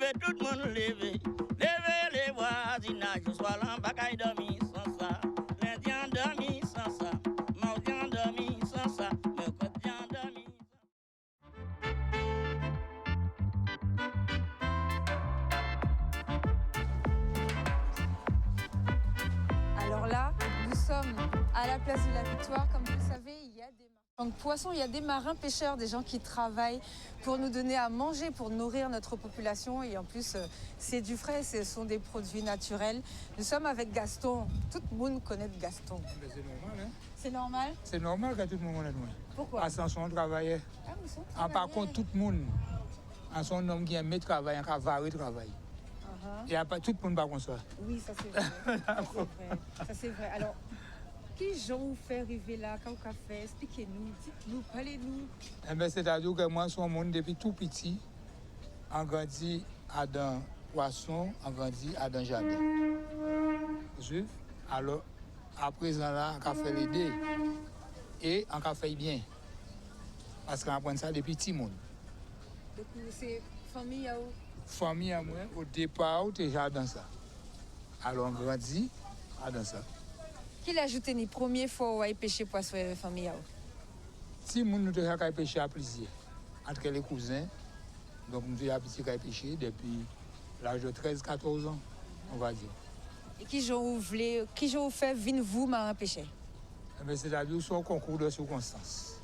fait tout le monde lever. Lever les voisinages, soit l'embagaille dormi sans ça. L'Indien dormi sans ça. Maudien dormi sans ça. Mercodien dormi Alors là, nous sommes à la place de la Victoire. Comme vous le savez, il y a des marchands de poissons, il y a des marins pêcheurs, des gens qui travaillent pour nous donner à manger, pour nourrir notre population. Et en plus, c'est du frais, ce sont des produits naturels. Nous sommes avec Gaston. Tout le monde connaît Gaston. C'est normal, hein? C'est normal? C'est normal que tout le monde est loin. Pourquoi? Parce qu'on travaille. Ah, nous sommes Par contre, tout le monde, en son homme qui aime travailler, qui a varié travail. Et après, tout le monde va comme ça. Oui, ça c'est vrai. Ça c'est vrai. Alors, qui gens vous fait arriver là, quand vous fait? Expliquez-nous, dites-nous, parlez-nous. Eh bien, c'est-à-dire que moi, je suis un monde depuis tout petit. On grandit à dans poisson, on grandit à dans jardin. Juste. Alors, à présent là, on a fait les deux. Et on a fait bien. Parce qu'on apprend ça depuis petit monde. Donc, c'est famille à vous? Famille à moi, au départ, déjà dans ça. Alors, on grandit dans ça. Qui l'a ajouté la première fois où vous avez pêché poisson avec la famille à vous? Si nous avons pêché à plaisir, entre les cousins, donc nous avons pêché depuis l'âge de 13-14 ans, on va dire. Et qui vous fait venir vous marin pêcher? C'est-à-dire sur un concours de circonstances.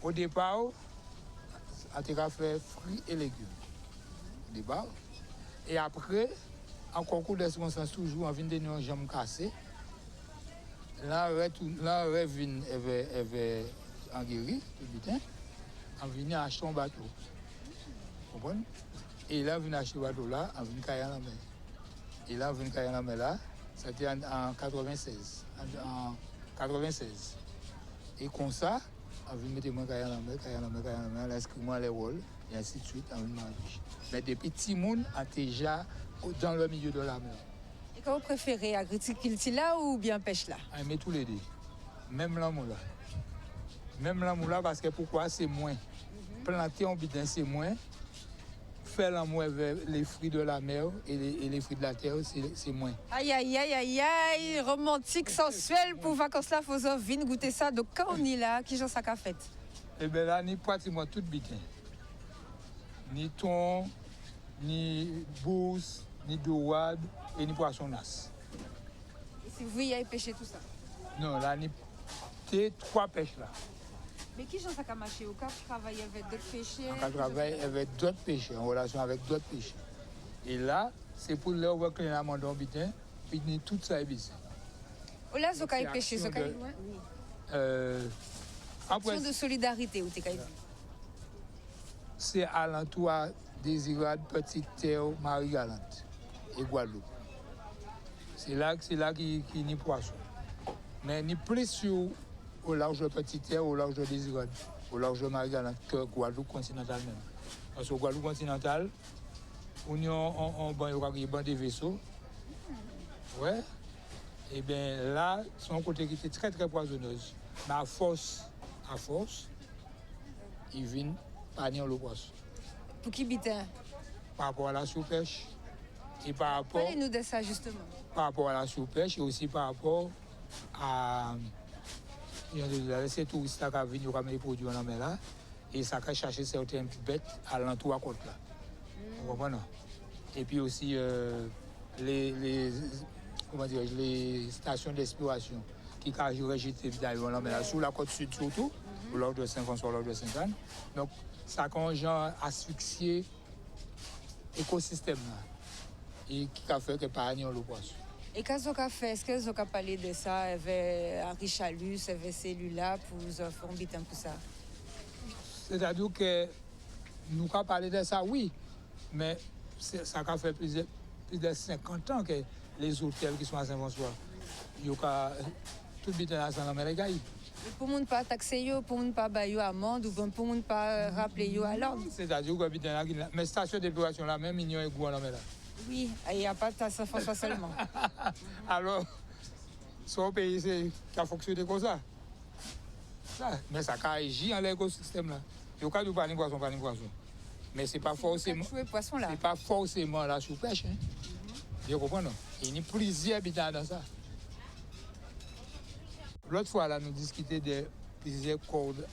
Au départ, on a fait fruits et légumes. Départ. Et après, en concours de circonstances, toujours, on vient de nous jambes cassées. Là, on revient en guéri, tout le temps. On vient acheter un bateau. Vous comprenez? Et là, on vient acheter un bateau là, on vient cailler la mer. Et là, on vient cailler la mer là, c'était en 96. En 96. Et comme ça, on vient mettre moi cailler la mer, on inscrit moi les rôles, et ainsi de suite, on vient pêcher. Mais depuis petit monde, on est déjà dans le milieu de la mer. Et quand vous préférez, agriculture là ou bien pêche là? On met tous les deux. Même la moula. Même la moula parce que pourquoi c'est moins. Planter en bidon c'est moins. Faire l'amour avec les fruits de la mer et les fruits de la terre c'est moins. Aïe, aïe, aïe, aïe, aïe, romantique, sensuel pour vacances là, faut venir goûter ça. Donc quand on est là, qui j'en ça qu'a fait? Eh bien là, ni pratiquement tout bidon. Ni thon, ni bourse, ni dorade et ni poisson nas. Et si vous y avez pêché tout ça? Non, là, ni trois pêches là. Mais qui j'en ça qu'a marché? Au cas où travailler avec d'autres pêcheurs? On travaille avec d'autres pêcheurs, en relation avec d'autres pêcheurs. Et là, c'est pour leur voir que les amendons bidon, puis tout ça est bizarre. Oh là, vous avez pêché, vous avez action de solidarité, vous avez dit? C'est à l'entour des Irades, Petite Terre, Marie-Galante et Guadeloupe. C'est là qu'il y a poisson. Mais ni plus sur au large de Petite Terre, au large des Irades, au large de Marie-Galante que Guadeloupe continentale même. Parce que Guadeloupe continentale, on a des vaisseaux. Ouais. Et bien là, c'est un côté qui était très très poissonneuse. Mais à force, ils viennent panier le poisson. Pour qui bitin? Par rapport à la sous-pêche. Et par rapport. Parlez-nous de ça justement. Par rapport à la sous-pêche et aussi par rapport à. Ces touristes qui viennent ramener les produits dans la mer là. Et ça va chercher certaines bêtes à l'entour à côte là. Vous comprenez? Et puis aussi les stations d'exploration qui ont rejeté dans la mer sous la côte sud surtout, au large de Saint-François, au large de Sainte-Anne. Donc ça a genre asphyxié l'écosystème là. Et qui a fait que pas le poisson. Et qu'est-ce qu'on a fait? Est-ce que vous avez parlé de ça avec Henri Chalus, avec celui-là, pour vous faire un bit pour ça? C'est-à-dire que nous avons parlé de ça, oui, mais ça a fait plus de 50 ans que les hôtels qui sont à Saint-François, tout le bit dans la mer Gaï. Pour ne pas taxer, pour ne pas bailler amende, ou pour ne pas rappeler à l'ordre? C'est-à-dire que mais station d'épuration là même, il y a un goût à la mer là. Oui, il n'y a pas de Saint-François seulement. Alors, son pays qui a fonctionné comme ça. Mais ça a agi dans l'écosystème là. Il n'y a pas de poisson. Mais c'est pas forcément. Jouer poisson là. C'est pas forcément la sous-pêche. Hein. Vous comprenez? Il y a plusieurs habitants dans ça. L'autre fois, là, nous discutions de plusieurs cordes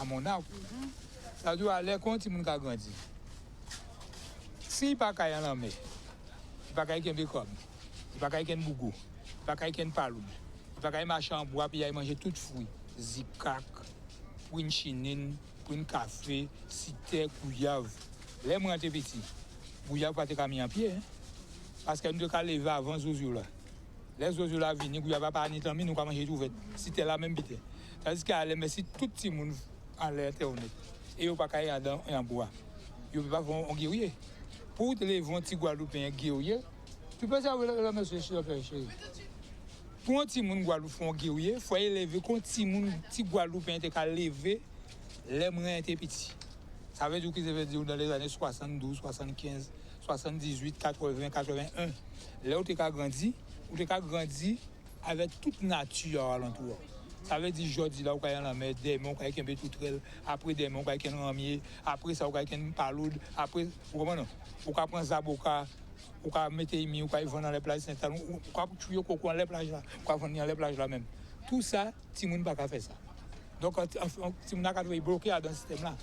à mon arbre. Ça doit aller quand il a grandi. Si il n'y a pas de la mer, il n'y a pas de bécom, il n'y a pas de bougou, il n'y a pas de paloud, il n'y a pas de marcher en bois, puis il manger tout fruits. Zikak, prune chinine, prune café, cité, gouyave. Les moins petits, gouyave pas te mis en pied. Hein? Parce que nous devons lever avant Zozio là. Les Zozio là viennent, gouyave pas ni tant nous allons manger tout vite. C'était la même bite. C'est-à-dire qu'elle mais si tout le monde en l'internet et il n'y a pas de en bois, il n'y a pas de guerrier. Pour te lever un petit Guadeloupéen guerrier, tu peux savoir le monsieur chéri. Pour un petit monde Guadeloupéen guerrier, il faut élever quand un petit Guadeloupéen te lever les moins petits. Ça veut dire que ça veut dire dans les années 72, 75, 78, 80, 81. Là où tu as grandi, avec toute nature alentour. Ça veut dire aujourd'hui là où il y a la mer, des monts, il y a un toutrel, après des monts, il y a un ramier, après ça, il y a un paloude, après, vous comprenez? Vous pouvez prendre Zaboka, vous pouvez mettre Emi, vous pouvez vendre dans les plages Saint-Talon, vous pouvez tuer coco dans les plages là, vous pouvez vendre dans les plages là même. Tout ça, tout le monde ne peut pas faire ça. Donc, si on a bloqué dans ce système là.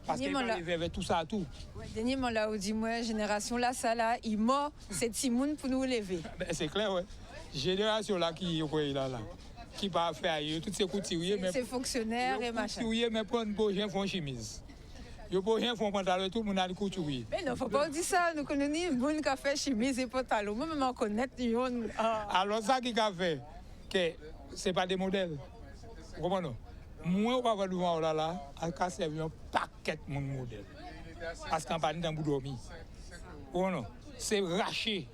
Parce qu'il va arriver avec tout ça à tout. Ouais, dernièrement là, où dis-moi, génération là, ça là, il mord, c'est Timoun pour nous lever. Ben, c'est clair, oui. Génération là qui est là. Qui va faire toutes ces couturiers. C'est fonctionnaire et machin. Couturiers, mais pas une rien font chemise. Ils ne rien font pantalon, tout le monde a des couturiers. Mais non, il ne faut pas dire ça. Nous connaissons les gens qui font chemise et pantalon. Moi, même on connaît. Alors, ça qui a fait, ce n'est pas des modèles. Vous comprenez? Moi, on va voir devant là, à casser un paquet de modèles. Parce qu'on parle d'un bout dormi. Oh non, c'est raché.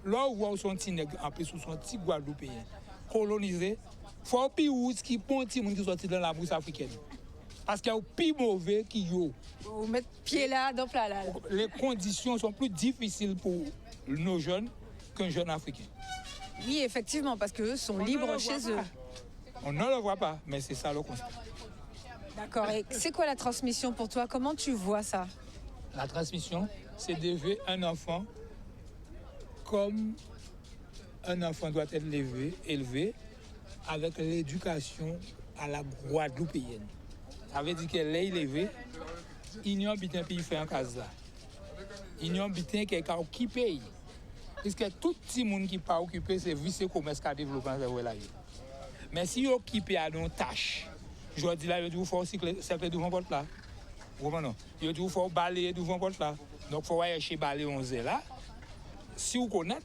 Là où on son petit nègre, en plus, son petit Guadeloupéen, colonisé, il faut plus qui pont petit monde qui sorti dans la brousse africaine. Parce qu'il y a plus mauvais qui yo. Vous mettez pied là, dans plat là. Les conditions sont plus difficiles pour nos jeunes qu'un jeune africain. Oui, effectivement, parce qu'eux sont libres chez eux. On ne le voit pas, mais c'est ça le constat. D'accord. Et c'est quoi la transmission pour toi? Comment tu vois ça? La transmission, c'est d'élever un enfant comme un enfant doit être élevé avec l'éducation à la guadeloupéenne. Ça veut dire qu'elle est élevée, il n'y a pas pays fait en case là. Il n'y a pas quelqu'un qui paye. Parce que tout le monde qui n'est pas occupé, c'est vice commerce qui a développé là. Mais si vous êtes occupé à une tâche, je dis là, il faut cercle devant votre là. Vous comprenez? Il faut balayer devant votre là. Donc, il faut aller chez balayer 11 là. Si vous connaissez,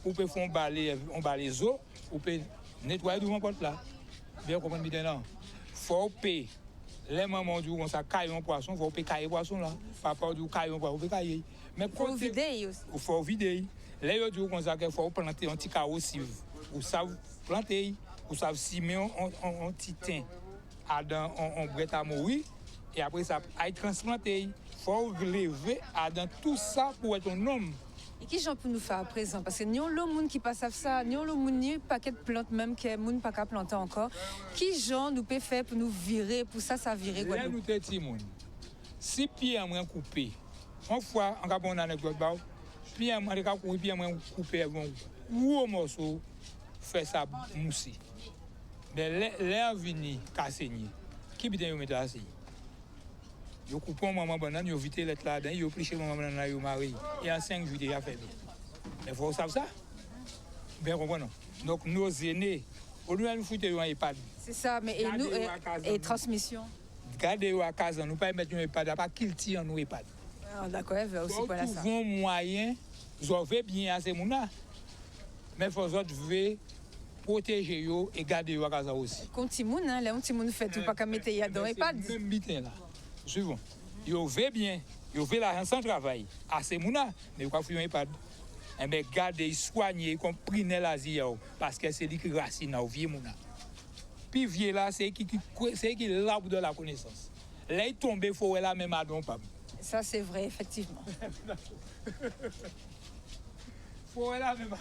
vous pouvez faire un balai eau, vous pouvez nettoyer devant votre là. Bien comprendre maintenant. Il faut payer. Les mamans disent qu'on caille un poisson, il faut payer cailler poisson là. Papa dit caille un poisson, il faut cailler. Mais il faut vider aussi. Il faut vider. Les gens disent qu'il faut planter un petit carreau. Vous savez planter. Vous savez simer un petit teint en brette à mourir et après ça a été transplanté. Il faut relever dans tout ça pour être un homme. Et qui j'en peux nous faire à présent? Parce que nous avons le monde qui passe à ça, nous avons le monde ni paquet de plantes même que le monde pas qu'à planter encore. Qui j'en nous peut faire pour nous virer, pour ça virer quoi? Là nous te petit monde. Si pied en coupé, une fois on a une anecdote bah, pied en coupé un gros morceau fait ça mousser. Mais l'air vini casseigné. Qui bien yo mettre assis. Yo coupe maman banane, yo vite lettre là-dedans, yo pliché maman banane yo mari et en 5 jours il a fait bien. Mais faut savoir ça. Bien comprendre. Donc nos aînés au lieu de foutre un EHPAD. C'est ça, mais et nous et transmission. Gardez à casa, nous pas mettre un EHPAD, pas qu'il tire en EHPAD. Ah d'accord, elle veut aussi pas là ça. Trouvons moyen, vous avez bien à ces mouna. Mais faut autres veut protéger yo et garder yo à casa aussi. Quand Timoun là on Timoun fait tout pas qu'à mettre y a dans EHPAD. Même bitin là. Suivons. Yo veut bien, yo veut l'argent sans travail. À ces mouna, mais vous pas faire un EHPAD. Et bien garder soigner comme priner l'Asie parce que c'est lui qui racine au vieux mouna. Puis vieux là c'est qui l'arbre de la connaissance. Là il tombe faut là même à don pas. Ça c'est vrai effectivement. Faut là même.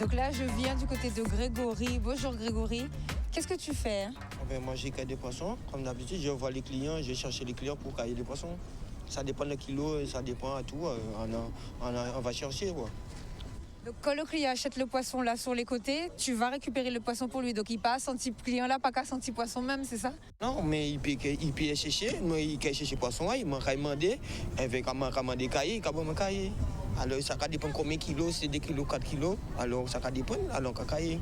Donc là, je viens du côté de Grégory. Bonjour Grégory. Qu'est-ce que tu fais? Moi, j'ai cueilli des poissons. Comme d'habitude, je vois les clients, je cherche les clients pour cueillir des poissons. Ça dépend de kilo, ça dépend à tout. On va chercher. Quoi. Donc quand le client achète le poisson là sur les côtés, tu vas récupérer le poisson pour lui. Donc il passe un petit client là, pas qu'à son petit poisson même, c'est ça? Non, mais il peut chercher. Moi, il peut chercher poisson, il m'a demandé. Avec un commandé cahier, il m'a cahier. Alors ça dépend combien de kilos, c'est 2 kilos, 4 kilos. Alors ça dépend, alors on cahier.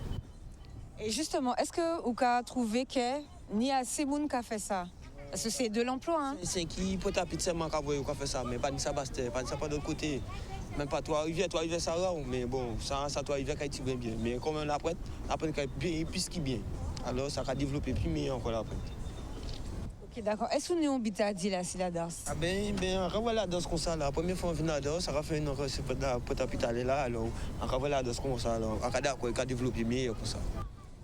Et justement, est-ce que vous avez trouvé que ni assez de monde qui a fait ça? Parce que c'est de l'emploi, hein? C'est qui peut taper seulement qui a fait ça, mais pas de ça, pas de l'autre côté. Même pas toi, ça va, mais bon, ça toi, il va être bien. Mais comme on apprend bien, plus qu'il bien. Alors ça va développer plus mieux encore après. Ok, d'accord. Est-ce que nous habitons à dire là, si la danse? Ah ben, on va la danse comme ça. La première fois on vient à la danse, ça va faire une recette pour t'apitaler là. Alors, on va la danse comme ça. Alors, on va développer mieux comme ça.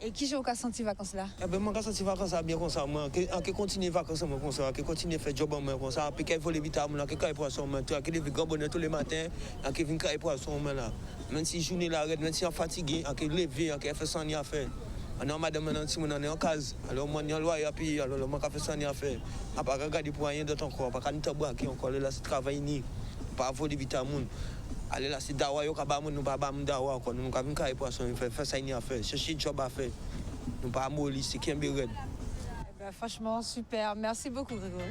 Et qui j'ai au senti vacances là? Eh ben, moi, quand je vacances bien comme ça, moi, on continue vacances comme ça, on continue à faire job comme ça, puis qu'on vole vite, on peut poisson, on peut lever grand bonheur tous les matins, on peut venir faire poisson là. Même si journée la même si on fatigué, on peut lever, on peut faire sans rien à faire. On a madame maintenant si on est en case, alors moi on est loyer puis alors moi on fait sans rien à faire. On pas regarder pour rien d'autre encore, pas quand tabou qui encore là c'est travail ni, pas voler vite à monde. Allez là c'est dawa yo ka ba nous pas ba dawa quoi, nous ka venir faire poisson, faire ça rien à faire, chercher job à faire. Nous pas molli, c'est qui est bien red. Franchement, super. Merci beaucoup, Grégory.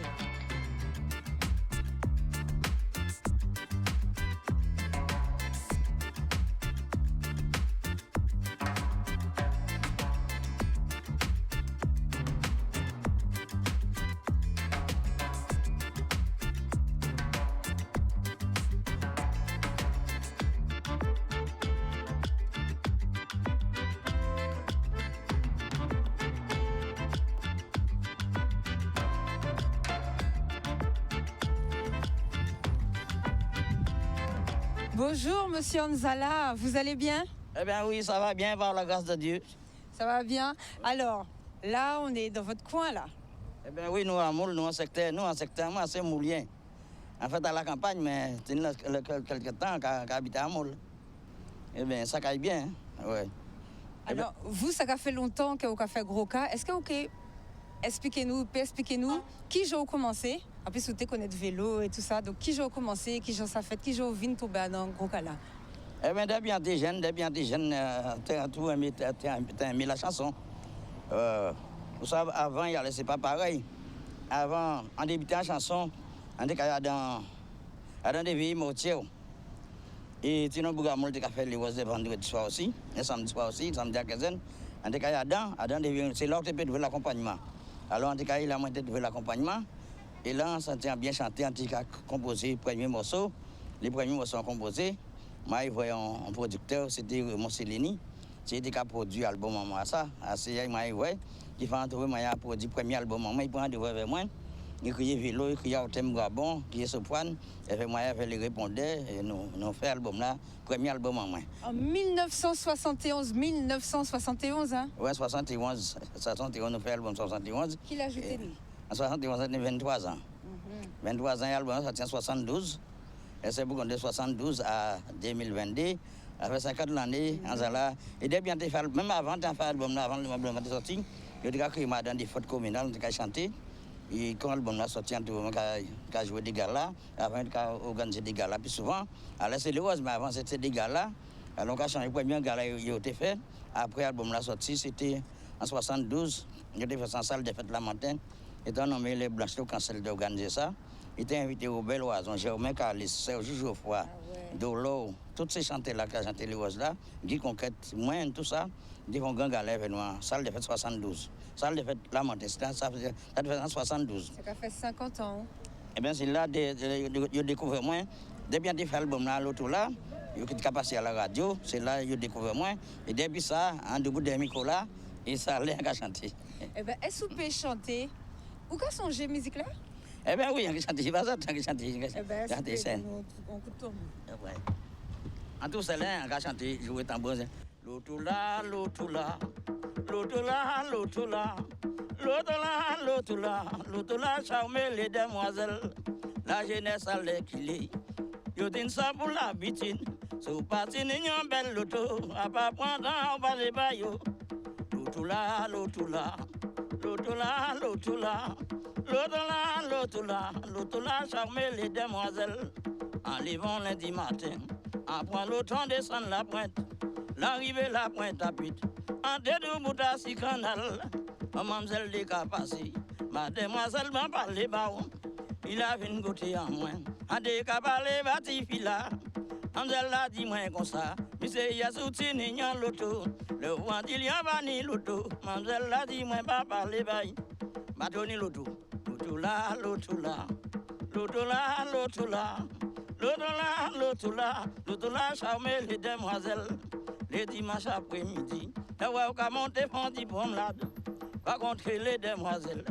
Bonjour, monsieur Anzala, vous allez bien? Eh bien oui, ça va bien par la grâce de Dieu. Ça va bien. Alors, là, on est dans votre coin, là. Eh bien oui, nous à Moule, nous en secteur, moi c'est Moulien. En fait, à la campagne, mais c'est quelques temps qu'habite à Moule. Eh bien, ça caille bien, hein? Ouais. Alors, vous, ça a fait longtemps que vous avez fait gros cas. Est-ce que vous pouvez expliquer-nous qui j'ai commencé? En plus, vous connaissez vélo et tout ça. Donc, qui j'ai commencé, qui j'ai ça fait, qui j'ai venu tomber dans gros cas là? Eh bien, depuis des jeunes, t'as tout aimé la chanson. Vous savez, avant, c'est pas pareil. Avant, en débutant la chanson, on était dans des villes mortières. Et sinon, Bougamoul a fait les voix de vendredi soir aussi, le samedi soir aussi, samedi à 15h. On était dans des villes, c'est là où tu peux trouver l'accompagnement. Alors, on était là, on était trouver l'accompagnement. Et là, on s'entend bien chanter, on a composé les premiers morceaux. Les premiers morceaux sont composés. Moi, je voyais un producteur, c'était Monselini. C'était qui a produit l'album Maman ça. C'est moi, je voyais. Il fait trouver moi a produit le premier album Maman. Il prend des voix avec moi. Il criait vélo, il criait au thème Gabon, il criait soprano. Et puis moi, je les répondais. Et nous fait l'album là, premier album Maman. En 1971, hein? Oui, 71, nous fait l'album 71. Qui l'a ajouté lui? En 71, on a 23 ans. 23 ans, l'album ça tient 72. Et c'est pour qu'on de 72 à 2022. Après 50 l'année, et dès bien même avant de faire l'album, avant l'album de sortir, je dis que dans des fêtes communales, on a chanté. Et quand l'album est sorti, on a joué des galas, avant on a organisé des galas plus souvent. Alors c'est le rose, mais avant c'était des galas. Alors on a changé le premier gala qui a été fait. Après l'album est sorti, c'était en 72. On a fait en salle de fête la matin. Étant nommé les Blanches au cancel d'organiser ça. Il était invité au Bel Oison, Germain Carlis, Serge Geoffroy, Dolo, tous ces chanteurs-là qui ont chanté les roses là, Guy Conquête, moi, tout ça, ils font grand galère événement, salle de fête 72. Salle de fête la montée, ça fait en 72. Ça fait 50 ans. Eh bien, c'est là que je découvre moi. Depuis que j'ai fait l'album là, l'autre là, je suis passé à la radio, c'est là que je découvre moi. Et depuis ça, en debout des micros là, et ça allait à chanter. Eh bien, est-ce que vous pouvez chanter? Où qu'a songé musique là? Eh bien oui, on chante, c'est pas ça, on chante. Eh bien, c'est on coupe ouais. En tout cas, on a chanté, jouer tambour. L'autre là, l'autre là, l'autre là, l'autre là, l'autre là, l'autre là, l'autre là, charmer les demoiselles. La jeunesse à l'équilibre. Yo din ça pour la bitine, Sous parti n'ignon belle loto, à pas prendre on va les baillots. L'auto là, l'auto là, l'auto là, l'auto là, l'auto là, l'auto là, l'auto là, charmer les demoiselles. En levant lundi matin, en prend le temps descendre la pointe, l'arrivée la pointe à pute. En deux bouts à six canal, mademoiselle des capacités, ma demoiselle m'a parlé baron, il avait une goûté en moins. En des cabalets bâti fila, mademoiselle a dit moins comme ça, monsieur y a soutenu n'ignon l'auto, le roi dit y a vanni l'auto, mademoiselle a dit moins pas parler bail, batoni l'auto, l'auto là, l'auto là, l'auto là, l'auto là. L'auto là, charmer les demoiselles. Les dimanches après-midi, la voix au monter fondi promenade. Pas contre les demoiselles.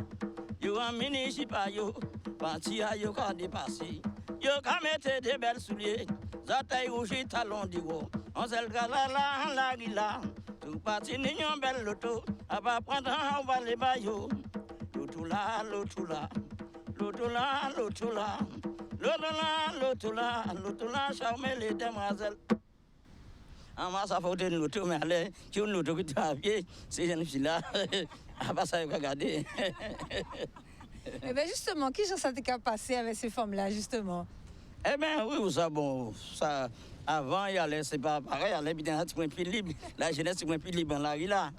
Yo en mini chipa yo, parti à yo quand dépassé. Yo quand mettez des belles souliers, zataille rouge talon d'Iwo. On s'est la gila. Tout parti n'ignon belle l'auto, à pas prendre on va les baillots. L'auto là, l'auto là, l'auto là, l'auto là. L'auto là, charmer les demoiselles. En moi, ça faut une l'auto, mais allez, qui une l'auto qui t'a pied, ces jeunes filles-là, à pas ça, il va regarder. Eh bien justement, qui ça s'est passé avec ces femmes-là, justement? Eh bien, oui, ça, bon, ça, avant, il y allait, c'est pas pareil, il y allait bien un petit peu plus libre. La jeunesse, c'est plus libre dans la rue là.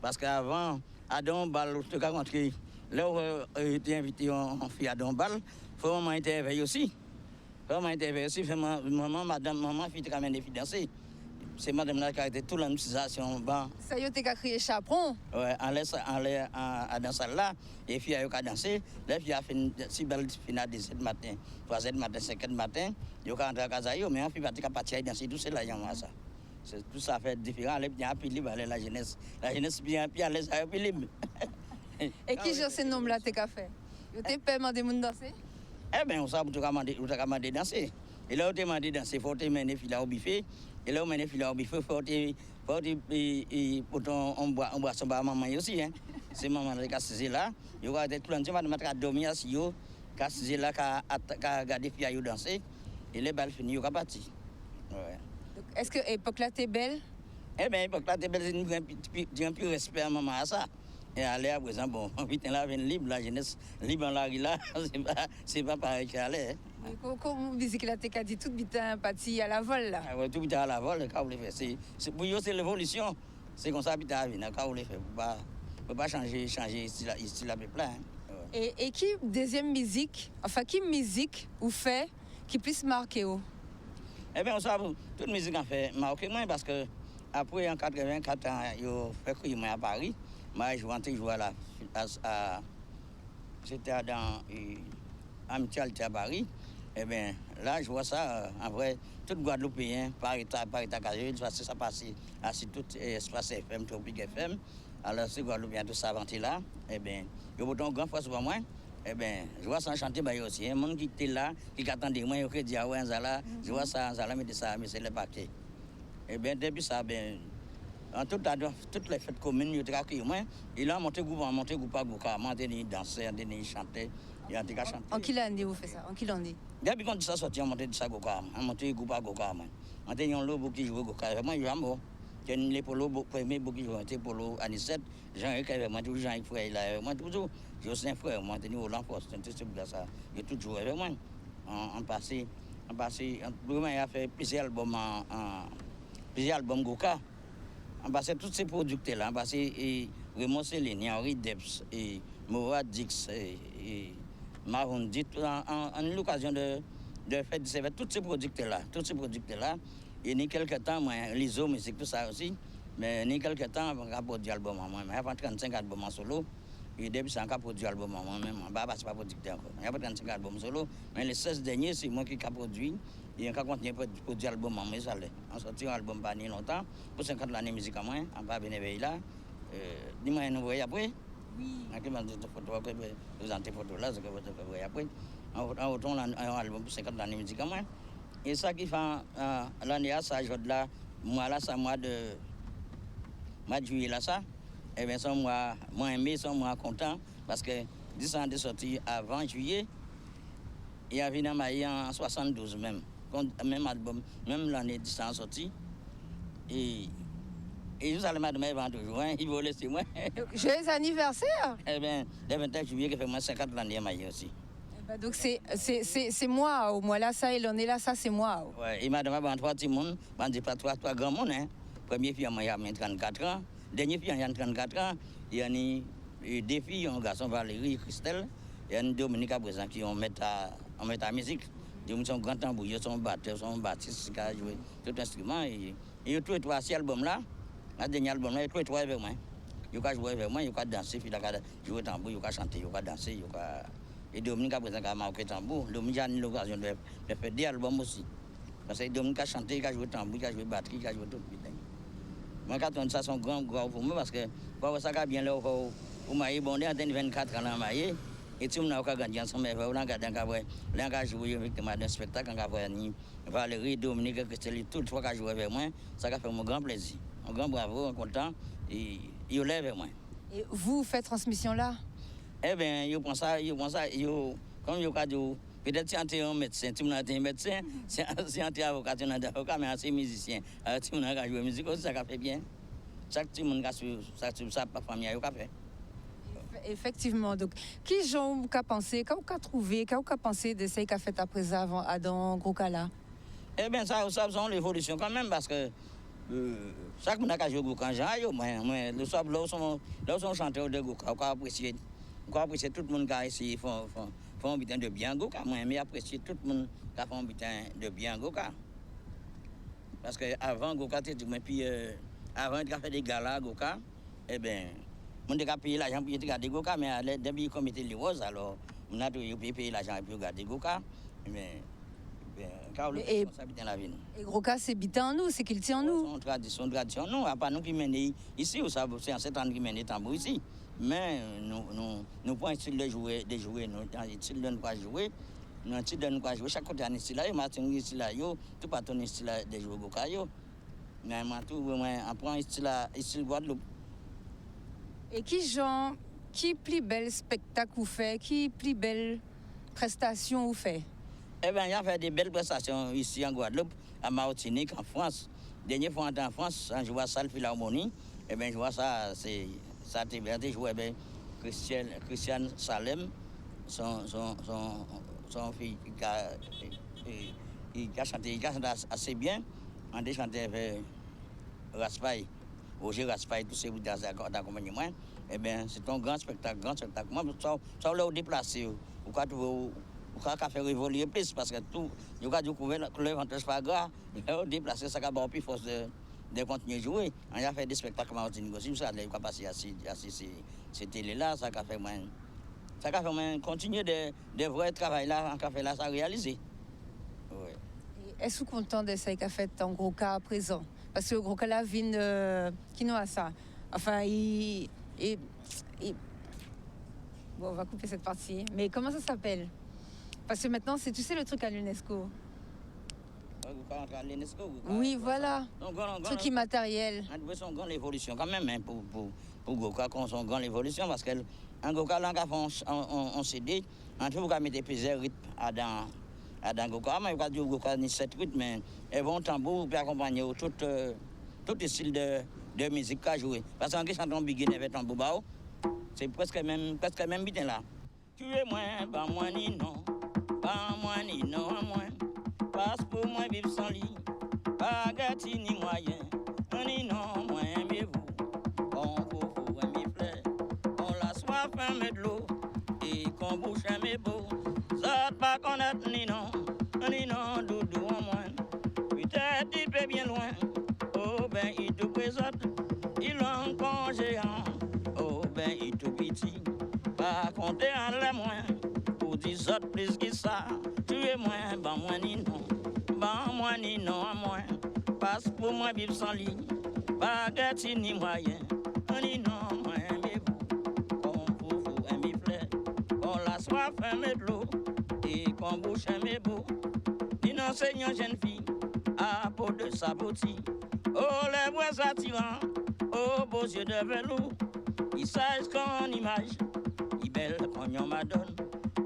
Parce qu'avant, à Dombal, je te raconte que là où j'étais invité en fille à Dombal, il faut maman interveiller aussi. Maman interveiller aussi, maman, fille, tu ramènes des filles danser. C'est madame là qui a été toute l'administration. Ça y est, tu as crié chaperon. Ouais, on laisse à dans salle là, les filles ont dansé. Les filles ont fait une si belle finale de 7 matin, 3h matin, 5h matin. Ils ont rentré à casa, mais on fait partie à danser, tout cela, il y a ça. Tout ça fait différent, elle est bien plus libre, la jeunesse. La jeunesse bien à l'aise, elle est plus libre. Et qui gère ces noms-là, tu as fait? Tu as demandé de danser? Eh bien, on s'est demandé de danser. Et là, on t'a demandé de danser, il faut te mener les filles au buffet. Et là, on mène les filles au buffet, il faut on boit son bar maman aussi. C'est maman qui a saisi là. Il y a des gens qui ont dormi assis, qui a saisi là, qui a regardé les filles danser. Et les balles finies, ils sont partis. Est-ce que l'époque là, t'es belle? Eh bien, l'époque là, t'es belle, j'ai un peu respect à maman à ça. Et aller à présent, bon, putain là, vient libre, la jeunesse libre en la rue là, c'est pas pareil qu'à aller. Comment musique là, t'es dit tout bitin parti à la vol là? Oui, tout bitin à la vol, quand vous le faites. Pour eux, c'est l'évolution. C'est comme ça, bitin à venir, quand vous le faites. Vous ne pouvez pas changer style à peu plein. Et qui, deuxième musique, enfin, qui musique vous fait qui puisse marquer vous? Eh bien, on sait, toute musique a fait marquer moi parce que après, en 84 ans, je fais courir à Paris. Moi, je jouais à j'étais dans Amitié à Paris. Eh bien, là, je vois ça, en vrai, tout Guadeloupéen, Paris, ça passe à tout espace FM, Tropique FM. Alors, c'est Guadeloupéen, tout ça, là. Eh bien, il y a un grand fois sur moi. Eh bien, je vois ça chanter aussi. Il y a un monde qui était là, qui attendait moi, qui dit, ah ouais, je vois ça, mais c'est le paquet. Eh bien, depuis ça, ben, en toutes les fêtes communes, il y a accueilli moi. Il a monté groupe à Gouka, monté danser, chanter. En quelle année vous faites ça? En quelle année? Depuis quand ça sorti, on monté ça Gouka, on monté groupe à Gouka. On a un lot qui joue Gouka. Moi, je suis mort. Les polos, premier qui jouent, c'était polo à 17. Jean-Yves, moi, toujours Jean-Yves frère là. Moi, toujours, j'ai aussi un frère, moi, tenu au Lanfos, tout ça. J'ai tout joué avec moi. En passé, il a fait plusieurs albums Gouka. On passait tous ces producteurs-là, on passait Raymond Céline, Henri Debs, Mourad Dix, Maroundi, en l'occasion de faire tous ces producteurs-là. Et ni quelque temps, moi, l'ISO, musique, tout ça aussi, mais ni quelque temps, on a produit album en moi-même. Il y a pas 35 albums en solo, et depuis ça, on a produit album en moi-même. Je ne suis pas producteur encore. Il n'y a pas 35 albums solo, mais les 16 derniers, c'est moi qui ai produit. Et on a continué à produire l'album en moi, ça allait. On a sorti un album pas ni longtemps, pour 50 l'année musique à moi, on va bien éveiller là. Dis-moi, nous voyons après. Oui. On va présenter des photos là, ce que vous voyez après. On retourne un album pour 50 l'année musique à moi. Et ça qui fait l'année à ça, là, moi là, ça mois de juillet là, ça. Eh bien, ça, moi aimé, ça, moi content, parce que 10 ans de sortie avant juillet, il y avait dans en 72 même. même album, même l'année de ça sorti. Et vous allez madame Evan toujours, hein, il va laisser moi. Joyeux anniversaire! Eh bien, le 21 juillet, qui fait moins 50 l'année maillot aussi. Donc c'est moi, au moins là, ça, il en est là, ça c'est moi. Ouais, et madame Evan, 3 petits monde, on dit pas 3 grands monde, hein. Premier fille, il y a 34 ans. Dernier fille, il y a 34 ans. Il y a deux filles, un garçon, Valérie et Christelle. Il y a une Dominique à présent qui ont mis à musique. Ils sont grands tambours, ils sont batteurs, sont baptistes, qui ont joué tout instrument. Et ils ont tous 3 albums là. Le dernier album là, ils ont 3 avec moi. Ils ont joué avec moi, ils ont dansé, ils ont joué tambour, ils ont chanté, ils ont dansé. Et Dominique à présent qui a marqué tambour. Dominique a eu l'occasion de faire des albums aussi. Parce que Dominique a chanté, il a joué tambour, il a joué batterie, il a joué tout. Moi, quand on ça, c'est grand pour moi parce que ça a bien là, au maillé, bon, on est 24 ans dans maillé. Et tout le monde a gagné ensemble, on a joué avec un spectacle, on a joué Valérie, Dominique, Christelle, tout le monde a joué avec moi. Ça a fait un grand plaisir, un grand bravo, un content. Et ils lèvent avec moi. Et vous faites transmission là? Eh bien, ils pensent ça, comme ils ont dit, peut-être si on est un médecin, tout le monde est un médecin, si on est avocat, on est avocat, mais c'est musicien. Tout le monde a joué musique aussi, ça fait bien. Chaque tout le monde a su ça, pas famille, il a fait. Effectivement. Donc, qui j'en a pensé, qu'a trouvé, qu'a pensé de ce qu'a fait après ça à dans Gokala? Eh bien, ça c'est l'évolution quand même, parce que chaque monde a joué Goka, moi, le soir, là où sont chanteurs de Goka, on apprécie tout le monde qui a essayé font un butin de bien Goka. Moi, mais apprécier tout le monde qui a fait un butin de bien Goka. Parce qu'avant, Goka, puis avant de faire des galas Goka, eh bien, on a payé l'argent pour regarder Goka, mais depuis le comité de rose, alors, on a payé l'argent pour regarder Goka. Mais, car le responsabilité dans la vie. Et Goka, c'est bitin en nous, c'est qu'il tient en nous. C'est une tradition, non, à part nous qui menons ici, c'est en 7 ans qui menons tambour ici. Mais nous prenons un style de jouer, nous un style de nous pas jouer, nous un style de nous pas jouer. Chaque côté un style là, Martin un style là, tout pas ton style de jouer Goka. Mais moi tout, on prend un style Guadeloupe. Et qui plus bel spectacle vous fait, qui plus belle prestation vous fait? Eh bien, il y a fait des belles prestations ici en Guadeloupe, à Martinique, en France. Dernière fois en France, je vois ça, le Philharmonie. Eh bien, je vois ça, ça a été bien joué avec Christiane Salem, son fille qui a chanté assez bien. On a chanté avec Raspail, Roger Raspail, tous ces bouts d'accompagnement. Eh bien, c'est un grand spectacle. Moi, ça l'a déplacé. Vous pouvez faire évoluer plus parce que tout, vous pouvez découvrir que le ventre n'est pas gras. Déplacer, ça va plus force de continuer à jouer. On a fait des spectacles Martinique aussi, ça a passé à ces télé-là, ça a fait moins continuer de vrai travail là, en café là, ça a réalisé. Oui. Est-ce que vous êtes content de ce qu'a fait en gros cas à présent? Parce que le gros cas là vient qui n'a ça. Enfin, bon, on va couper cette partie. Mais comment ça s'appelle? Parce que maintenant, c'est, tu sais, le truc à l'UNESCO. Oui, voilà. Truc immatériel. C'est une grande évolution quand même hein, pour Goka, c'est une grande évolution parce qu'en Goka, là, on CD, on trouve qu'on met plusieurs rythmes dans Goka. Mais on dit Goka ni 7 rythmes, mais ils vont tambour pour accompagner tout le style de musique qu'a joué. Parce qu'on chante un biguin avec tambour bao, c'est presque même bitin là. Tu es moins, pas moi ni non, pas moi ni non, à moi. Passe pour moi vivre sans lit, pas gâti ni moyen, ni non, moi aimez-vous, on vous aimez fleurs, on la soif aimez de l'eau, et qu'on bouche aimez beau, ça pas connaître ni non, doudou en moins, peut-être il peut bien loin, oh ben il tout présente, il en congé oh ben il tout petit, pas compter en les moins, pour 10 autres plus que ça, tu es moins, ben moi ni non. Ban moi ni non à moi, passe pour moi vivre sans lit, pas gâti ni moyen, ni non moi aimez-vous, on vous aimez fleurs, on la soif aimez de l'eau, et qu'on bouche aimez beau, ni non seigneur jeune fille, à peau de saboti, oh les bois attirants, oh beaux yeux de velours, ils savent qu'on image, ils belle qu'on y en madone,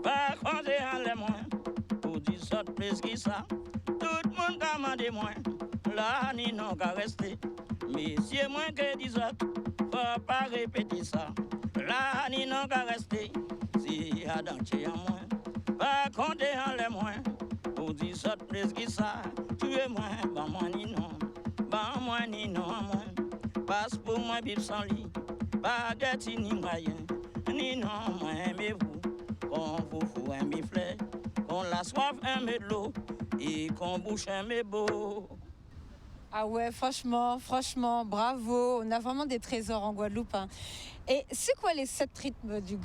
pas compter en les moins, pour dit ça plus qui ça. Tout le monde commande moi. Là, ni non qu'à rester. Mais si moi que dis ça, faut pas répéter ça. Là, ni non qu'à rester. Si à danser en moins, pas compter en les moins. Pour dire ça plus qui ça. Tu es moi, bah moi ni non. Bah moi ni non à moi. Passe pour moi, bip sans lit. Baguette ni moyen. Ni non, moi aimez-vous. Qu'on vous fout un biflet. Qu'on la soif un de l'eau. Et qu'on bouche un beau. Ah ouais, franchement, bravo. On a vraiment des trésors en Guadeloupe. Hein. Et c'est quoi les 7 rythmes du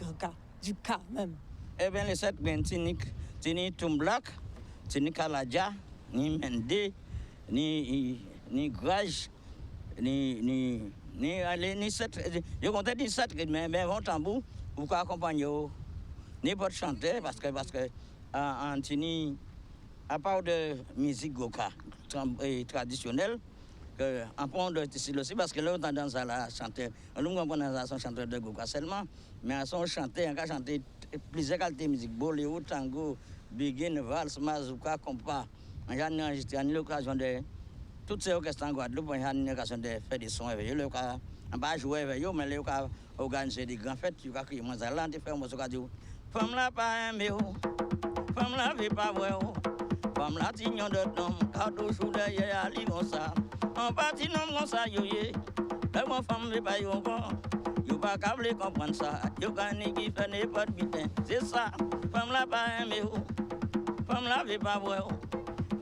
Ka même? Eh bien, les 7 bien, tini Tumblak, tini Kaladja, ni Mende, ni Grage, ni 7. Je comptais dire 7 rythmes, mais vont tambour, vous pouvez accompagner, ni pas chanter, parce que en tini, à part de musique goka traditionnelle, en prend de style aussi, parce que là, on a tendance à la chanter. Nous, on a son chanteur de goka seulement, mais à son chanter, on a chanté plusieurs qualités de musique, boléro, tango, begin, valse, mazouka, compas. On a enregistré l'occasion de toutes ces orchestres en Guadeloupe, on a l'occasion de faire des sons avec eux. On n'a pas joué avec eux, mais on a organisé des grandes fêtes. Tu vas crier, moi, ça l'a, tu fais un morceau qui dit femme là, pas un méo, femme là, vie pas vrai. Femme la tignon de nom, car toujours derrière Ali comme ça. En partie nom comme ça, yo yé. Mais mon femme veut pas yo encore. Yo pas câble comprendre ça. Yo gagné qui fait n'importe putain. C'est ça. Femme la pas aimé ou. Femme la veut pas voir.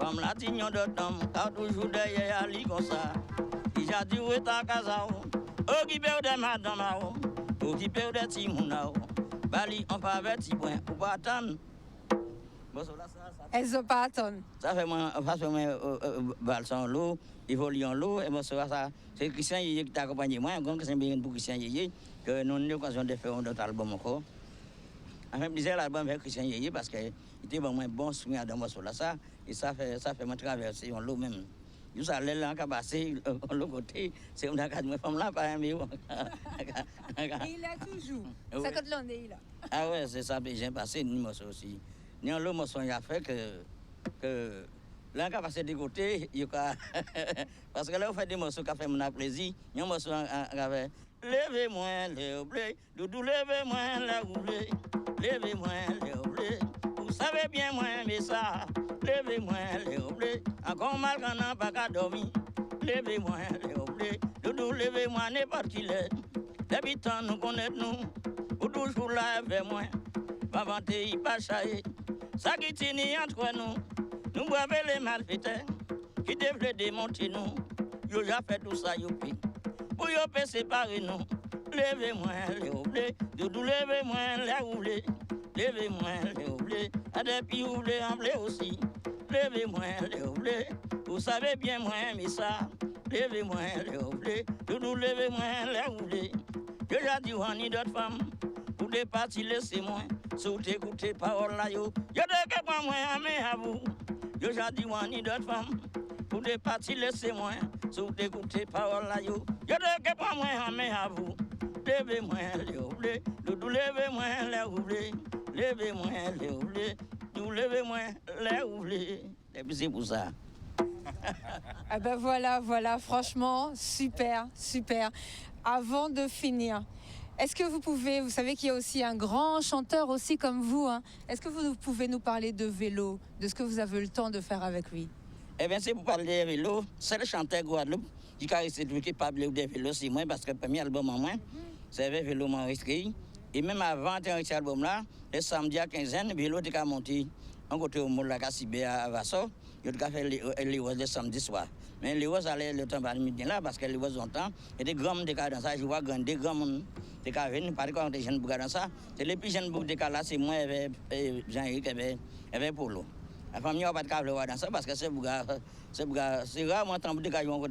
Femme la tignon de nom, car toujours derrière Ali comme ça. Il a dit où est ta casa ou. Occupé de madame ou. Occupé de Timouna ou. Bali on pas avec Tibouin. Ou pas attendre. Elles ont pas attendre. Ça fait moi, valse en l'eau, évolue en l'eau, et moi, ça, c'est Christian Yeye qui t'a accompagné. Moi, un c'est bien pour Christian Yeye, que nous avons l'occasion de faire un autre album encore. En fait, je disais l'album avec Christian Yeye parce qu'il était vraiment bon souvenir dans moi sur ça, et ça fait moi traverser en l'eau même. Juste à l'aile, on a passé de l'autre côté, c'est une femme là, pas un mieux. Il a toujours. Ça compte l'année, là. Ah ouais, c'est ça, j'ai passé une morceau aussi. Ni en l'eau, il a fait que là, on a passé de côté, parce que là, on fait des morceaux qui fait mon plaisir. Il y a un morceau qui avait levez-moi les oblés, doudou, levez-moi les oblés, levez-moi les oblés. Vous savez bien, moi, mais ça, levez-moi les oblés. Encore mal qu'on n'a pas qu'à dormir, levez-moi les oblés, doudou, levez-moi n'importe qui l'est. L'habitant nous connaît, nous, ou toujours là avec moi, pas vanter, il pas chailler. Ça qui tient entre nous, nous boivons les malfaiteurs qui devraient démonter nous. Yo déjà fait tout ça, yo pi. Pour yo peut séparer nous. Levez-moi les oublés, doudou levez-moi les oublés. Levez-moi les oublés, à des petits oublés en blé aussi. Levez-moi les oublés, vous savez bien moi mais ça. Levez-moi les oublés, doudou levez-moi les oublés. Yo déjà dit on y d'autres femmes, pour des parties laissez-moi. Si vous écoutez parole là, yo de que moi, mais à vous. Yo j'ai dit, on y d'autres femmes. Pour des parties, laissez-moi. Si vous écoutez parole là, yo de que moi, mais à vous. Levez-moi les oublés, doudou levez-moi les oublés. Levez-moi les oublés, doudou levez-moi les oublés. Et puis c'est pour ça. Ah ben voilà, franchement, super. Avant de finir, est-ce que vous savez qu'il y a aussi un grand chanteur aussi comme vous, hein. Est-ce que vous pouvez nous parler de vélo, de ce que vous avez eu le temps de faire avec lui? Eh bien, c'est pour parler de vélo, c'est le chanteur Guadeloupe qui a été capable de vélo, c'est moi, parce que le premier album en moi, c'est le vélo enregistré. Et même avant d'enregistrer cet album-là, le samedi à 15h, le vélo était monté en côté au Moula Cassibé à Vasso, il a fait les roses le samedi soir. Mais les roses allaient le temps par midi là, parce que les roses ont temps, et des grands décas dans ça, je vois des grands des cas venus, par exemple, des jeunes bougas dans ça. C'est les plus jeunes bougas là, c'est moi et Jean-Éric et Polo. La famille n'a pas de câble dans ça, parce que ces bougas, c'est rare, moi, tant que des cas, ils ont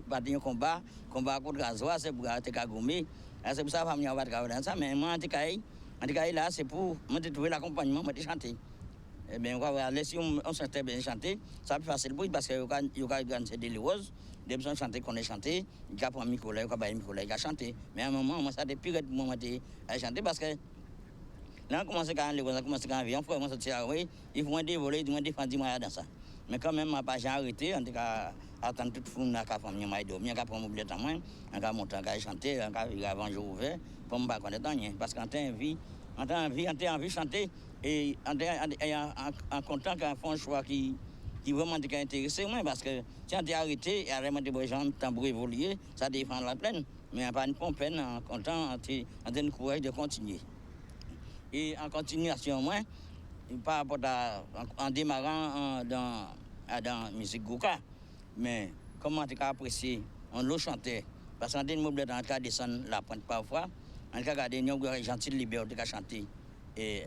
parti un combat contre gazois, ces bougas, c'est cagoumé. C'est pour ça que la famille n'a pas de câble dans ça, mais moi, en tout cas, là, c'est pour trouver l'accompagnement, moi, de chanter. Eh bien, on va laisser on chanter bien chanter, ça plus facile pour parce que il y a des roses, des besoins chanter qu'on est chanté, il y a pas micro là, il y a chanter. Mais à un moment, moi ça depuis que moi à chanter parce que Là, on commence à aller, on commence à vivre, on sorti à oui, ils font des volets, ils font des fendiments dans ça. Mais quand même, ma page arrêté, en tout cas, attendre toute foule à faire mes mailles dormir, à prendre mon billet en main, à monter, à chanter, à avant jour ouvert, pour me battre dans rien. Parce qu'en temps envie, en envie de chanter, et en content qu'on fait un choix qui vraiment intéressé moi, parce que si on est arrêté, et vraiment des gens tambour évoluer, ça défend la plaine. Mais pas une peine, en content, en train de courage de continuer. Et en continuation, moi, par rapport en démarrant dans la musique Gouka, mais comment tu as apprécié, on l'a chanté, parce qu'on a une mobilité dans le cas de descendre la pointe parfois, on a regardé une gentille liberté qui a chanté et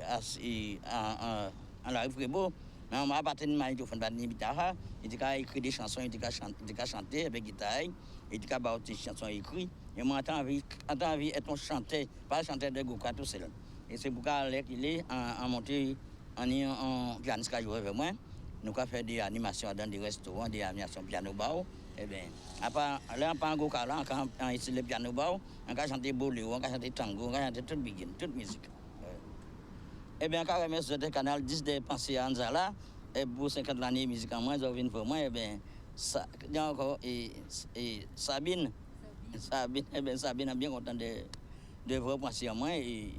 en la rue beau, mais on m'a appartenu de ma guitare, il a écrit des chansons, il a chanté avec guitare, il a battu des chansons écrites, et moi, j'ai envie d'être un chanteur, pas un chanteur de Gouka tout seul. Et c'est pourquoi il est en montée en pianiste qui a joué avec moi. Nous avons fait des animations dans des restaurants, des animations piano bar. Et bien, après, là, on parle Gouka, là, on a ici le piano bar, on a chanté boléro, on a chanté tango, on a chanté toute begin, toute musique. Et bien, quand on a sur le canal 10 de Pensée à Anzala, et pour 50 années de musique en moins, ils ont vu pour moi, et bien, il y a encore Sabine. Sabine est bien content de voir Pensée à moi. Et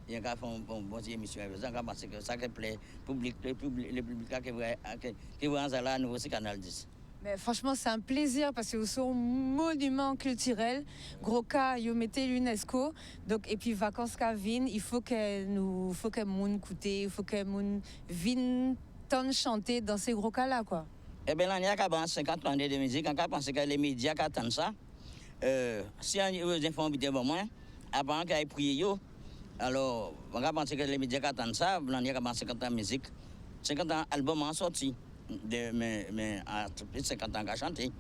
il y a fait une bonne émission avec ça, parce que ça qui plaît le public qui voit Anzala à nouveau sur Canal 10. Mais franchement, c'est un plaisir parce que vous êtes un monument culturel. Gros cas, vous mettez l'UNESCO. Donc, et puis, vacances qui viennent, il faut que nous écoutent, il faut que nous viennent tant chanter dans ces gros cas-là, quoi. Eh bien, là, il y a 50 ans de musique, on pense que les médias qui attendent ça. Si on veut informer de moi, avant qu'on ait prié, alors, on va penser que les médias qui attendent ça, il y a 50 ans de musique, 50 ans d'albums en sorti. Mais à plus de 50 ans qu'à chanter,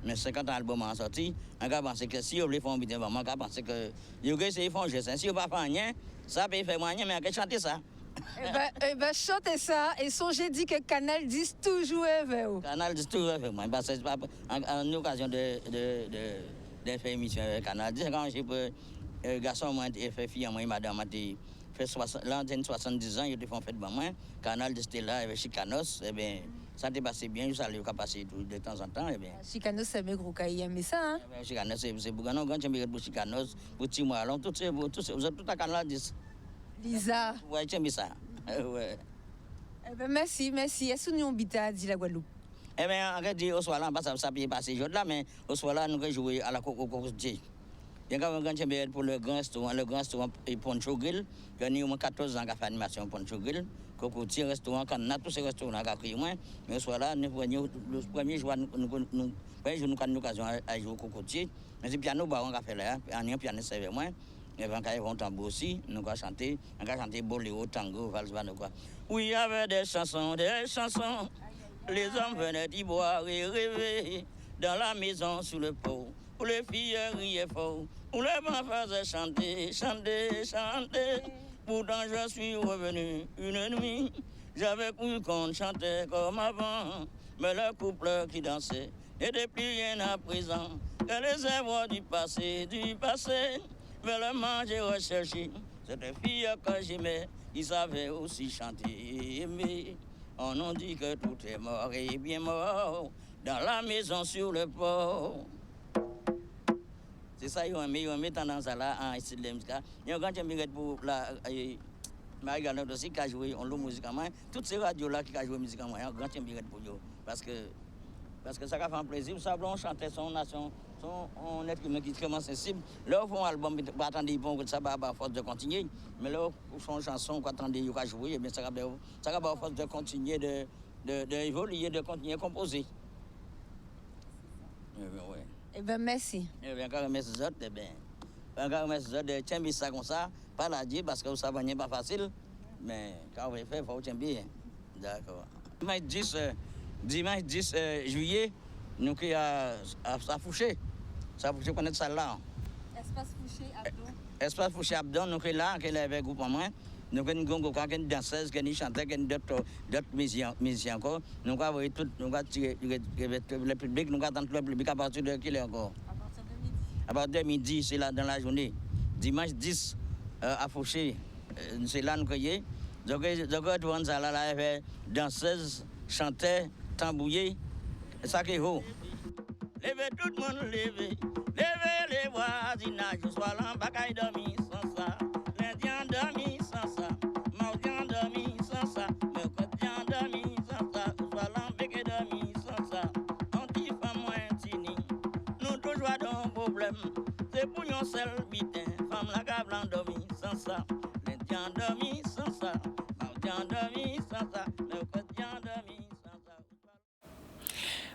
mais 50 ans d'albums en sorti, on va penser que si on veut faire un vidéo, on va penser que vous essayez de faire un geste. Si on ne va pas faire rien, ça peut faire moyen, mais on va chanter ça. Eh ben, chantez ça et songez dit que Canal 10 toujours avec vous. Canal 10 toujours avec moi, parce que c'est en occasion de faire une émission avec Canal 10, quand j'ai fait garçon, moi, et fait fille, moi, madame, fait 70 ans, ils ont fait de moi. Canal 10 était là avec Chicanos, et bien, ça s'est passé bien, ça allait passer de temps en temps. Chicanos, c'est mes gros cahiers, mais ça, hein? Chicanos, c'est beaucoup, non, quand j'aime pour Chicanos, pour Timoalon, tout ça, vous êtes tout à Canal 10. Lisa. Oui, j'aime ça. Ouais. Eh ben, merci. Est-ce que nous habitons à la Guadeloupe? Eh bien, on a dit au soir là, ça peut passer jour là, mais au soir là, nous avons joué à la cocotier. Il y a un grand champion pour le grand restaurant Poncho Grill, qui a eu 14 ans qui a fait animation Poncho Grill. Cocotier, restaurant, quand on a tous ces restaurants qui ont créé, mais au soir là, le premier jour, nous avons eu l'occasion de jouer au cocotier. Mais c'est piano bar, on a fait là, on a un piano servi moi. Et quand ils vont tambour aussi, nous avons chanté boléro, tango, valse, quoi. Oui, il y avait des chansons, les hommes venaient y boire et rêver dans la maison sous le pot. Où les filles riaient fort, où les enfants faisaient chanter. Pourtant je suis revenu une nuit, j'avais cru qu'on chantait comme avant, mais le couple qui dansait n'était plus rien à présent. Que les œuvres du passé, mais le manger recherché, cette fille que j'aimais, ils savaient aussi chanter. Mais on nous dit que tout est mort et bien mort dans la maison sur le port. C'est ça, ils ont mis tendance à là en style de musique. Il y a un grand champion pour la Marie-Galante aussi qui a joué en musique en main. Toutes ces radios-là qui ont joué musique en main, il y a un grand champion pour eux. Parce que ça fait un plaisir. Ça, on chantait son nation, son être humain qui est vraiment sensible. Là, on fait un album, pas attendre que ça va à force de continuer. Mais là, son chanson, qu'on attendait, il va jouer, ça va à force de continuer, d'évoluer, de continuer à composer. Ouais. Eh bien, merci. Eh bien, quand merci autres, eh bien, quand merci autres, de tiens ça comme ça, pas la dire parce que ça va n'est pas facile, mais quand on fait, il faut tiens bien. D'accord. Dimanche 10 juillet, nous qui à Fouché. Ça Fouché connaître ça là. Espace Fouché Abdon. Espace Fouché Abdon, nous qui là, qui est avec groupe en moins. Nous avons une danseuse, une chanteuse, d'autres musiciens encore. Nous avons tout, nous avons tiré le public, nous avons le public à partir de qui est encore? À partir de midi. À partir de midi, c'est là dans la journée. Dimanche 10 à Fouché, c'est là nous crions. Donc, devant ça, là, il y avait danseuse, chantait, tambouillé. C'est ça qui est haut. Levez tout le monde, levez. Levez les voisinages. Soit l'en bagaille dormi sans ça. L'Indien dormi sans ça. Maudien dormi sans ça. Le Cotien dormi sans ça. Soit l'en béquet dormi sans ça. Anti-femme moins tini. Nous toujours dans un problème. C'est pour yon seul bitin. Femme la gablan dormi sans ça. L'Indien dormi sans ça. Maudien dormi sans ça. Le Cotien dormi sans ça.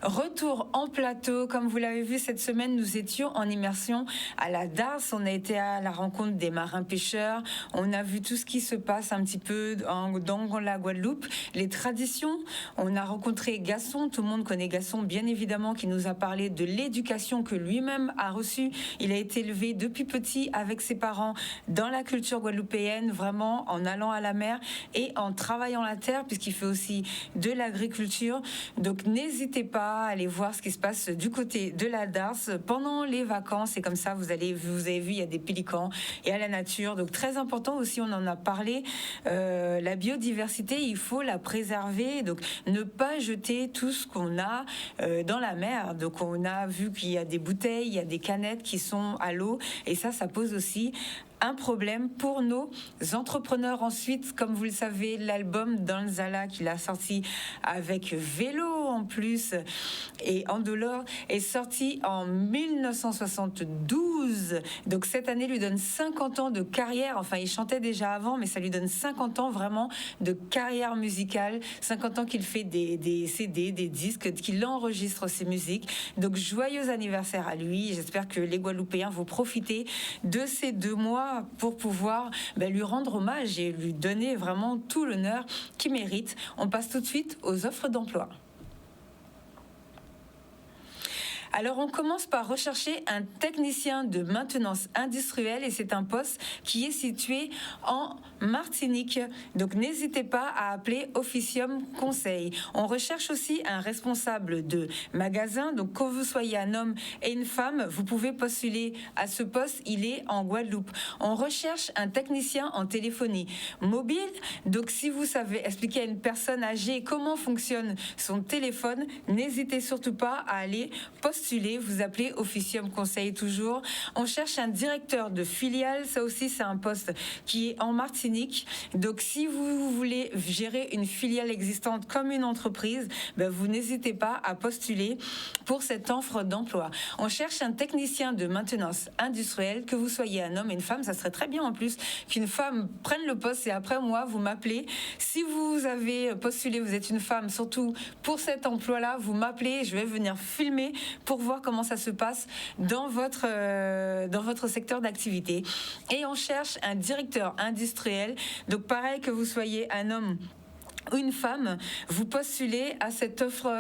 Retour en plateau, comme vous l'avez vu cette semaine, nous étions en immersion à la Dars. On a été à la rencontre des marins pêcheurs. On a vu tout ce qui se passe un petit peu dans la Guadeloupe, les traditions. On a rencontré Gaston. Tout le monde connaît Gaston, bien évidemment, qui nous a parlé de l'éducation que lui-même a reçue. Il a été élevé depuis petit avec ses parents dans la culture guadeloupéenne, vraiment en allant à la mer et en travaillant la terre, puisqu'il fait aussi de l'agriculture. Donc n'hésitez pas à aller voir ce qui se passe du côté de la Dars pendant les vacances. Et comme ça, vous avez vu, il y a des pélicans et à la nature. Donc très important aussi, on en a parlé, la biodiversité, il faut la préserver. Donc ne pas jeter tout ce qu'on a dans la mer. Donc on a vu qu'il y a des bouteilles, il y a des canettes qui sont à l'eau. Et ça pose aussi un problème pour nos entrepreneurs. Ensuite, comme vous le savez, l'album Danzala qu'il a sorti avec Vélo en plus et Andolor est sorti en 1972. Donc cette année lui donne 50 ans de carrière. Enfin, il chantait déjà avant, mais ça lui donne 50 ans vraiment de carrière musicale. 50 ans qu'il fait des CD, des disques, qu'il enregistre ses musiques. Donc joyeux anniversaire à lui. J'espère que les Guadeloupéens vont profiter de ces 2 mois pour pouvoir lui rendre hommage et lui donner vraiment tout l'honneur qu'il mérite. On passe tout de suite aux offres d'emploi. Alors, on commence par rechercher un technicien de maintenance industrielle et c'est un poste qui est situé en Martinique. Donc, n'hésitez pas à appeler Officium Conseil. On recherche aussi un responsable de magasin. Donc, que vous soyez un homme et une femme, vous pouvez postuler à ce poste. Il est en Guadeloupe. On recherche un technicien en téléphonie mobile. Donc, si vous savez expliquer à une personne âgée comment fonctionne son téléphone, n'hésitez surtout pas à aller postuler. Vous appelez Officium Conseil toujours. On cherche un directeur de filiale. Ça aussi, c'est un poste qui est en Martinique. Donc, si vous voulez gérer une filiale existante comme une entreprise, vous n'hésitez pas à postuler pour cette offre d'emploi. On cherche un technicien de maintenance industrielle, que vous soyez un homme et une femme. Ça serait très bien en plus qu'une femme prenne le poste et après moi, vous m'appelez. Si vous avez postulé, vous êtes une femme, surtout pour cet emploi-là, vous m'appelez. Je vais venir filmer pour voir comment ça se passe dans votre secteur d'activité. Et on cherche un directeur industriel. Donc pareil, que vous soyez un homme ou une femme, vous postulez à cette offre,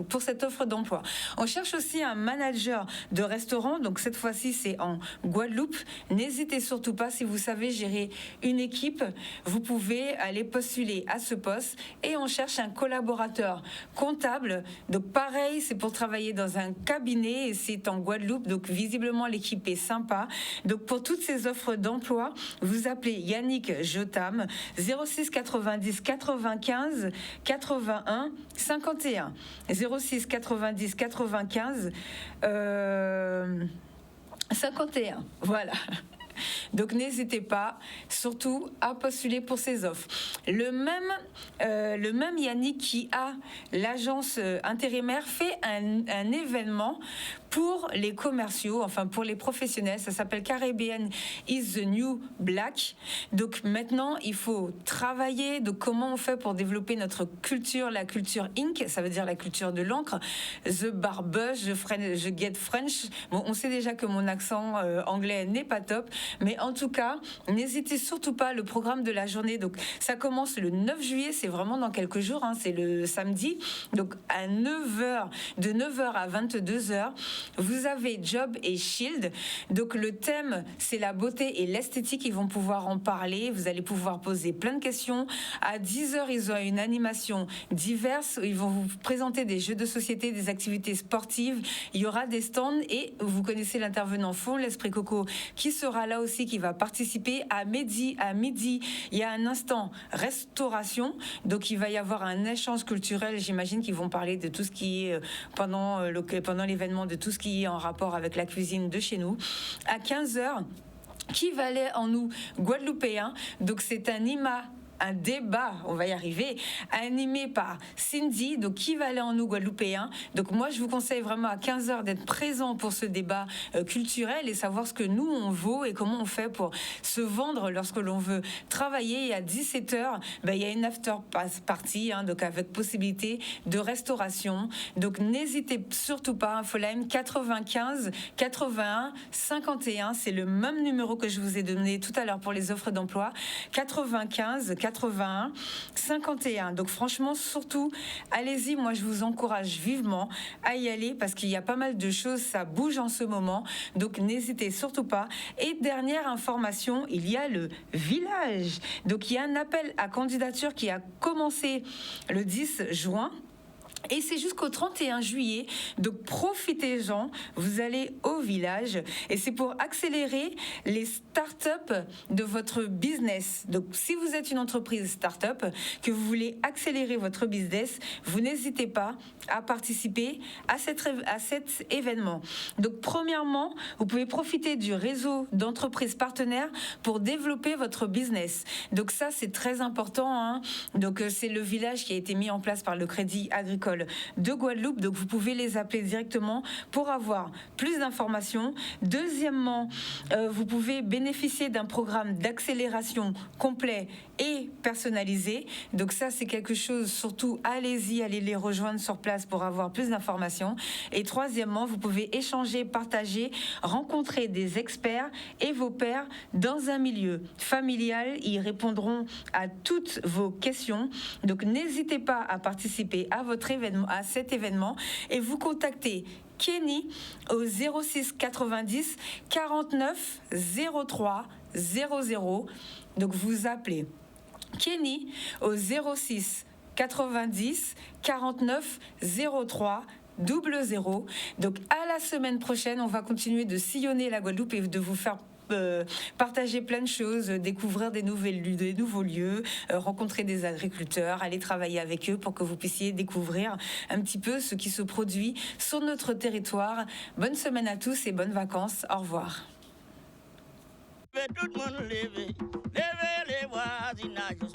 pour cette offre d'emploi. On cherche aussi un manager de restaurant, donc cette fois-ci c'est en Guadeloupe. N'hésitez surtout pas, si vous savez gérer une équipe, vous pouvez aller postuler à ce poste. Et on cherche un collaborateur comptable, donc pareil, c'est pour travailler dans un cabinet et c'est en Guadeloupe, donc visiblement l'équipe est sympa. Donc pour toutes ces offres d'emploi, vous appelez Yannick Jotam, 06 90 95 81 51 06 90 95 51. Voilà. Donc n'hésitez pas, surtout à postuler pour ces offres. Le même Yannick qui a l'agence intérimaire fait un événement pour les commerciaux, enfin pour les professionnels. Ça s'appelle Caribbean is the New Black. Donc maintenant, il faut travailler. Donc comment on fait pour développer notre culture, la culture ink, ça veut dire la culture de l'encre. The Barbush, je get French. Bon, on sait déjà que mon accent anglais n'est pas top, mais en tout cas, n'hésitez surtout pas. Le programme de la journée, donc ça commence le 9 juillet, c'est vraiment dans quelques jours, hein, c'est le samedi. Donc à 9h, de 9h à 22h. vous avez Job et Shield. Donc le thème, c'est la beauté et l'esthétique. Ils vont pouvoir en parler. Vous allez pouvoir poser plein de questions. À 10h, ils ont une animation diverse. Ils vont vous présenter des jeux de société, des activités sportives. Il y aura des stands et vous connaissez l'intervenant Fond, l'Esprit Coco, qui sera là aussi, qui va participer. À midi, il y a un instant restauration. Donc il va y avoir un échange culturel. J'imagine qu'ils vont parler de tout ce qui est pendant l'événement, de tout ce qui est en rapport avec la cuisine de chez nous. À 15h, qui valait en nous guadeloupéens. Donc c'est un débat, on va y arriver, animé par Cindy, donc qui valait en nous guadeloupéens. Donc moi, je vous conseille vraiment à 15h d'être présent pour ce débat culturel et savoir ce que nous, on vaut et comment on fait pour se vendre lorsque l'on veut travailler. Et à 17h, il y a une after party, donc avec possibilité de restauration. Donc n'hésitez surtout pas, Infoline 95 81 51, c'est le même numéro que je vous ai donné tout à l'heure pour les offres d'emploi, 95 81 51. Donc franchement, surtout, allez-y. Moi, je vous encourage vivement à y aller parce qu'il y a pas mal de choses. Ça bouge en ce moment. Donc n'hésitez surtout pas. Et dernière information, il y a le village. Donc il y a un appel à candidature qui a commencé le 10 juin. Et c'est jusqu'au 31 juillet, donc profitez-en, vous allez au village et c'est pour accélérer les startups de votre business. Donc si vous êtes une entreprise startup, que vous voulez accélérer votre business, vous n'hésitez pas à participer à cet événement. Donc premièrement, vous pouvez profiter du réseau d'entreprises partenaires pour développer votre business. Donc ça, c'est très important. Donc c'est le village qui a été mis en place par le Crédit Agricole de Guadeloupe, donc vous pouvez les appeler directement pour avoir plus d'informations. Deuxièmement, vous pouvez bénéficier d'un programme d'accélération complet et personnalisé. Donc ça, c'est quelque chose, surtout allez-y, allez les rejoindre sur place pour avoir plus d'informations. Et troisièmement, vous pouvez échanger, partager, rencontrer des experts et vos pairs dans un milieu familial. Ils répondront à toutes vos questions. Donc n'hésitez pas à participer à cet événement et vous contactez Kenny au 06 90 49 03 00. Donc vous appelez Kenny au 06 90 49 03 00. Donc à la semaine prochaine, on va continuer de sillonner la Guadeloupe et de vous faire partager plein de choses, découvrir des nouveaux lieux, rencontrer des agriculteurs, aller travailler avec eux pour que vous puissiez découvrir un petit peu ce qui se produit sur notre territoire. Bonne semaine à tous et bonnes vacances. Au revoir. Tout le monde lever les voisinages.